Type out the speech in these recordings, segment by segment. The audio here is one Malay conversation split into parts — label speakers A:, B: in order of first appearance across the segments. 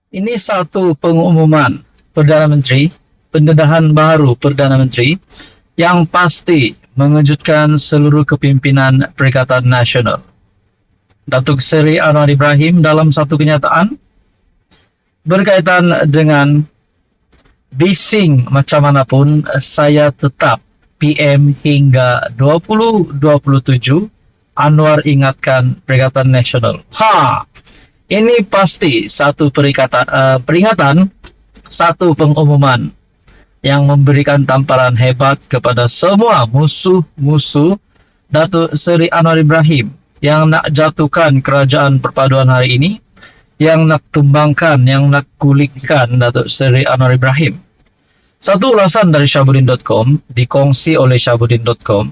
A: Ini satu pengumuman Perdana Menteri, pendedahan baru Perdana Menteri yang pasti mengejutkan seluruh kepimpinan Perikatan Nasional. Datuk Seri Anwar Ibrahim dalam satu kenyataan berkaitan dengan bising macam manapun saya tetap PM hingga 2027, Anwar ingatkan Perikatan Nasional. Ini pasti satu peringatan, satu pengumuman yang memberikan tamparan hebat kepada semua musuh-musuh Datuk Seri Anwar Ibrahim yang nak jatuhkan kerajaan perpaduan hari ini, yang nak tumbangkan, yang nak gulingkan Datuk Seri Anwar Ibrahim. Satu ulasan dari Syahbudin.com dikongsi oleh Syahbudin.com.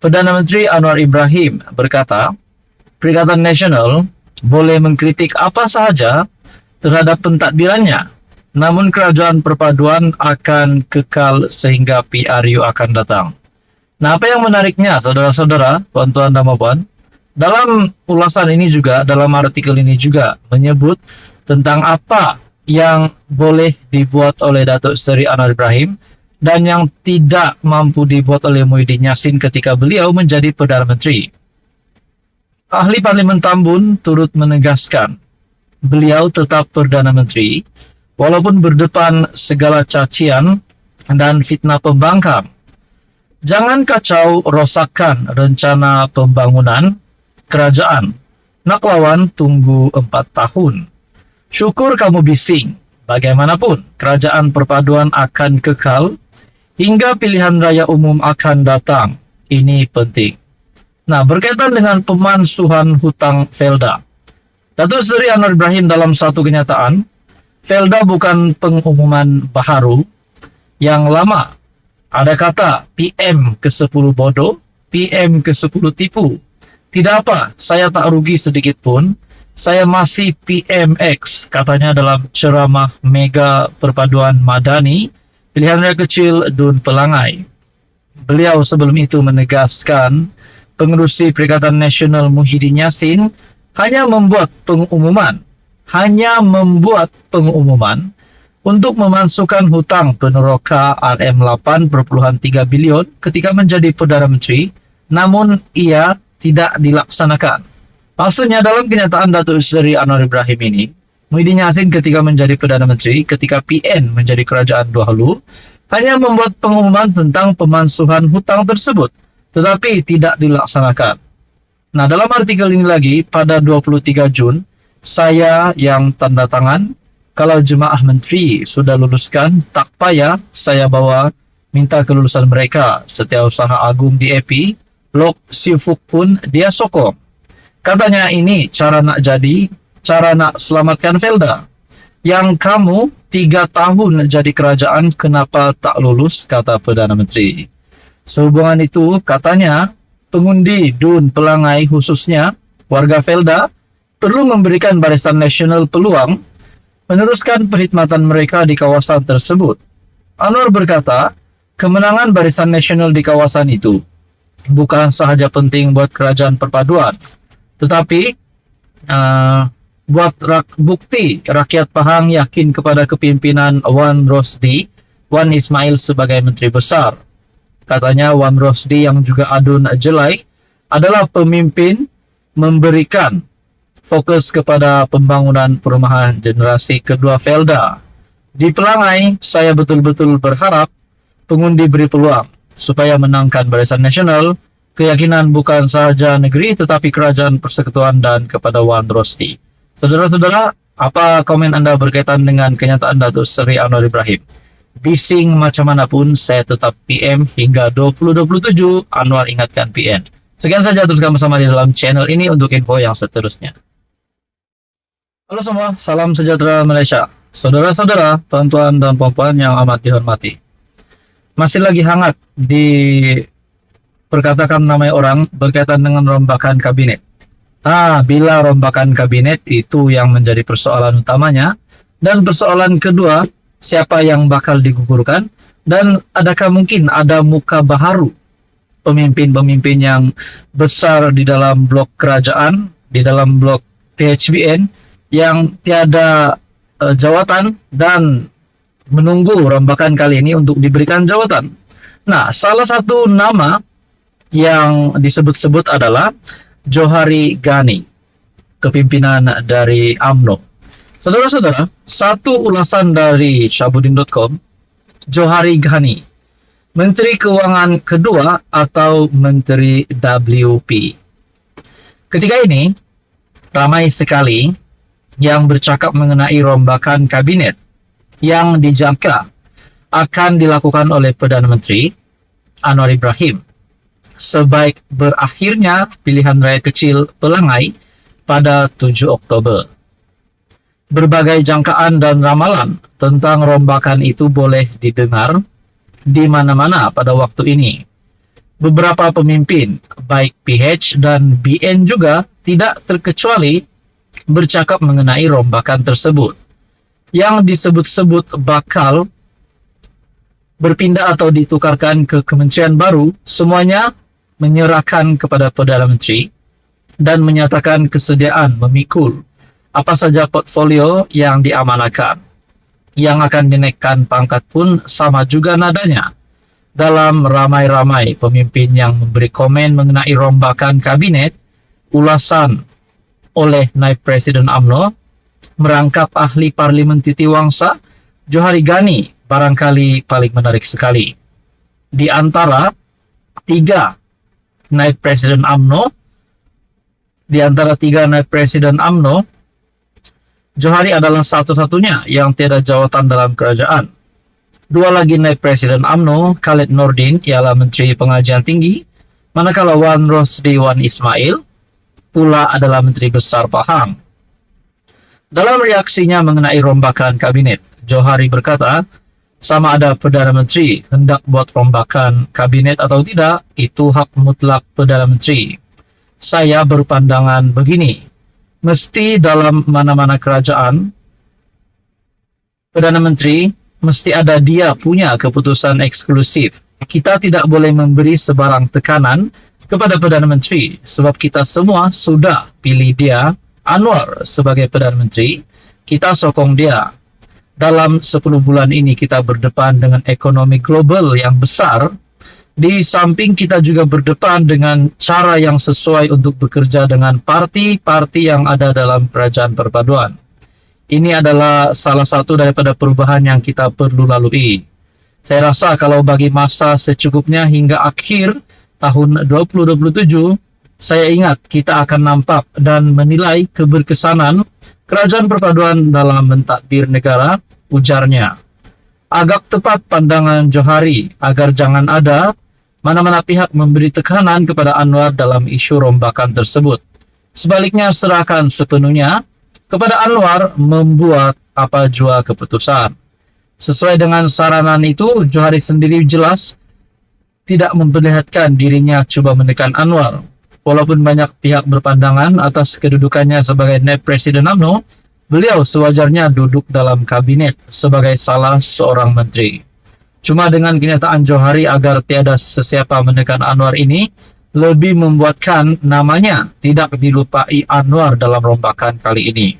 A: Perdana Menteri Anwar Ibrahim berkata, Perikatan Nasional boleh mengkritik apa sahaja terhadap pentadbirannya, namun kerajaan perpaduan akan kekal sehingga PRU akan datang. Nah, apa yang menariknya, saudara-saudara, tuan-tuan dan puan, dalam ulasan ini juga, dalam artikel ini juga menyebut tentang apa yang boleh dibuat oleh Datuk Seri Anwar Ibrahim dan yang tidak mampu dibuat oleh Muhyiddin Yassin ketika beliau menjadi Perdana Menteri. Ahli Parlimen Tambun turut menegaskan beliau tetap Perdana Menteri walaupun berdepan segala cacian dan fitnah pembangkang. Jangan kacau rosakkan rencana pembangunan kerajaan. Nak lawan tunggu 4 tahun. Syukur kamu bising. Bagaimanapun kerajaan perpaduan akan kekal hingga pilihan raya umum akan datang. Ini penting. Nah, berkaitan dengan pemansuhan hutang Felda, Datuk Seri Anwar Ibrahim dalam satu kenyataan, Felda bukan pengumuman baharu yang lama. Ada kata PM ke-10 bodoh, PM ke-10 tipu. Tidak apa, saya tak rugi sedikit pun. Saya masih PMX, katanya dalam ceramah Mega Perpaduan Madani, pilihan raya kecil Dun Pelangai. Beliau sebelum itu menegaskan Pengerusi Perikatan Nasional Muhyiddin Yassin hanya membuat pengumuman untuk memasukkan hutang peneroka RM8.3 bilion ketika menjadi Perdana Menteri, namun ia tidak dilaksanakan. Maksudnya dalam kenyataan Datuk Seri Anwar Ibrahim ini, Muhyiddin Yassin ketika menjadi Perdana Menteri, ketika PN menjadi kerajaan dahulu, hanya membuat pengumuman tentang pemansuhan hutang tersebut, tetapi tidak dilaksanakan. Nah, dalam artikel ini lagi, pada 23 Jun, saya yang tanda tangan, kalau jemaah menteri sudah luluskan, tak payah saya bawa minta kelulusan mereka. Setiausaha Agung di EP, Lok Siufuk pun dia sokong. Katanya ini cara nak selamatkan Felda. Yang kamu 3 tahun jadi kerajaan, kenapa tak lulus, kata Perdana Menteri. Sehubungan itu, katanya, pengundi Dun Pelangai khususnya warga Felda perlu memberikan Barisan Nasional peluang meneruskan perkhidmatan mereka di kawasan tersebut. Anwar berkata, kemenangan Barisan Nasional di kawasan itu bukan sahaja penting buat kerajaan perpaduan, tetapi buat bukti rakyat Pahang yakin kepada kepimpinan Wan Rosdi, Wan Ismail sebagai Menteri Besar. Katanya Wan Rosdi yang juga adun jelai adalah pemimpin memberikan fokus kepada pembangunan perumahan generasi kedua Felda. Di Pelangai, saya betul-betul berharap pengundi beri peluang supaya menangkan Barisan Nasional, keyakinan bukan sahaja negeri tetapi kerajaan persekutuan dan kepada Wan Rosdi. Saudara-saudara, apa komen Anda berkaitan dengan kenyataan Datuk Seri Anwar Ibrahim? Bising macam manapun, saya tetap PM hingga 2027, Anwar ingatkan PN. Sekian saja, teruskan bersama di dalam channel ini untuk info yang seterusnya. Halo semua, salam sejahtera Malaysia. Saudara-saudara, tuan-tuan dan puan-puan yang amat dihormati. Masih lagi hangat diperkatakan namanya orang berkaitan dengan rombakan kabinet. Bila rombakan kabinet itu yang menjadi persoalan utamanya, dan persoalan kedua, siapa yang bakal digugurkan, Dan adakah mungkin ada muka baharu pemimpin-pemimpin yang besar di dalam blok kerajaan, di dalam blok PHBN yang tiada jawatan dan menunggu rombakan kali ini untuk diberikan jawatan? Nah, salah satu nama yang disebut-sebut adalah Johari Ghani, kepimpinan dari UMNO. Saudara-saudara, satu ulasan dari Syahbudin.com, Johari Ghani, Menteri Keuangan kedua atau Menteri WP. Ketika ini, ramai sekali yang bercakap mengenai rombakan kabinet yang dijangka akan dilakukan oleh Perdana Menteri Anwar Ibrahim sebaik berakhirnya pilihan raya kecil Pelangai pada 7 Oktober. Berbagai jangkaan dan ramalan tentang rombakan itu boleh didengar di mana-mana pada waktu ini. Beberapa pemimpin, baik PH dan BN juga tidak terkecuali bercakap mengenai rombakan tersebut, yang disebut-sebut bakal berpindah atau ditukarkan ke kementerian baru, semuanya menyerahkan kepada Perdana Menteri dan menyatakan kesediaan memikul apa saja portfolio yang diamanahkan. Yang akan dinaikkan pangkat pun sama juga nadanya. Dalam ramai-ramai pemimpin yang memberi komen mengenai rombakan kabinet, ulasan oleh Naib Presiden UMNO merangkap ahli Parlimen Titi Wangsa, Johari Ghani, barangkali paling menarik sekali. Di antara tiga Naib Presiden UMNO, Johari adalah satu-satunya yang tiada jawatan dalam kerajaan. Dua lagi Naib Presiden UMNO, Khaled Nordin, ialah Menteri Pengajian Tinggi, manakala Wan Rosdi Wan Ismail pula adalah Menteri Besar Pahang. Dalam reaksinya mengenai rombakan kabinet, Johari berkata, sama ada Perdana Menteri hendak buat rombakan kabinet atau tidak, itu hak mutlak Perdana Menteri. Saya berpandangan begini, mesti dalam mana-mana kerajaan, Perdana Menteri mesti ada dia punya keputusan eksklusif. Kita tidak boleh memberi sebarang tekanan kepada Perdana Menteri sebab kita semua sudah pilih dia, Anwar, sebagai Perdana Menteri. Kita sokong dia. Dalam 10 bulan ini kita berdepan dengan ekonomi global yang besar. Di samping kita juga berdepan dengan cara yang sesuai untuk bekerja dengan parti-parti yang ada dalam kerajaan perpaduan. Ini adalah salah satu daripada perubahan yang kita perlu lalui. Saya rasa kalau bagi masa secukupnya hingga akhir tahun 2027, saya ingat kita akan nampak dan menilai keberkesanan kerajaan perpaduan dalam mentadbir negara, ujarnya. Agak tepat pandangan Johari agar jangan ada mana-mana pihak memberi tekanan kepada Anwar dalam isu rombakan tersebut. Sebaliknya serahkan sepenuhnya kepada Anwar membuat apa jua keputusan. Sesuai dengan saranan itu, Johari sendiri jelas tidak memperlihatkan dirinya coba menekan Anwar. Walaupun banyak pihak berpandangan atas kedudukannya sebagai Naib Presiden UMNO, beliau sewajarnya duduk dalam kabinet sebagai salah seorang menteri. Cuma dengan kenyataan Johari agar tiada sesiapa menekan Anwar ini, lebih membuatkan namanya tidak dilupai Anwar dalam rombakan kali ini.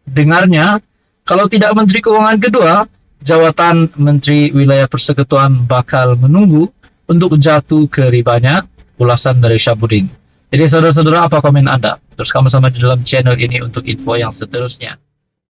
A: Dengarnya, kalau tidak Menteri Keuangan kedua, jawatan Menteri Wilayah Persekutuan bakal menunggu untuk jatuh ke ribanya. Ulasan dari Syahbudin. Jadi saudara-saudara, apa komen Anda? Terus kamu sama di dalam channel ini untuk info yang seterusnya.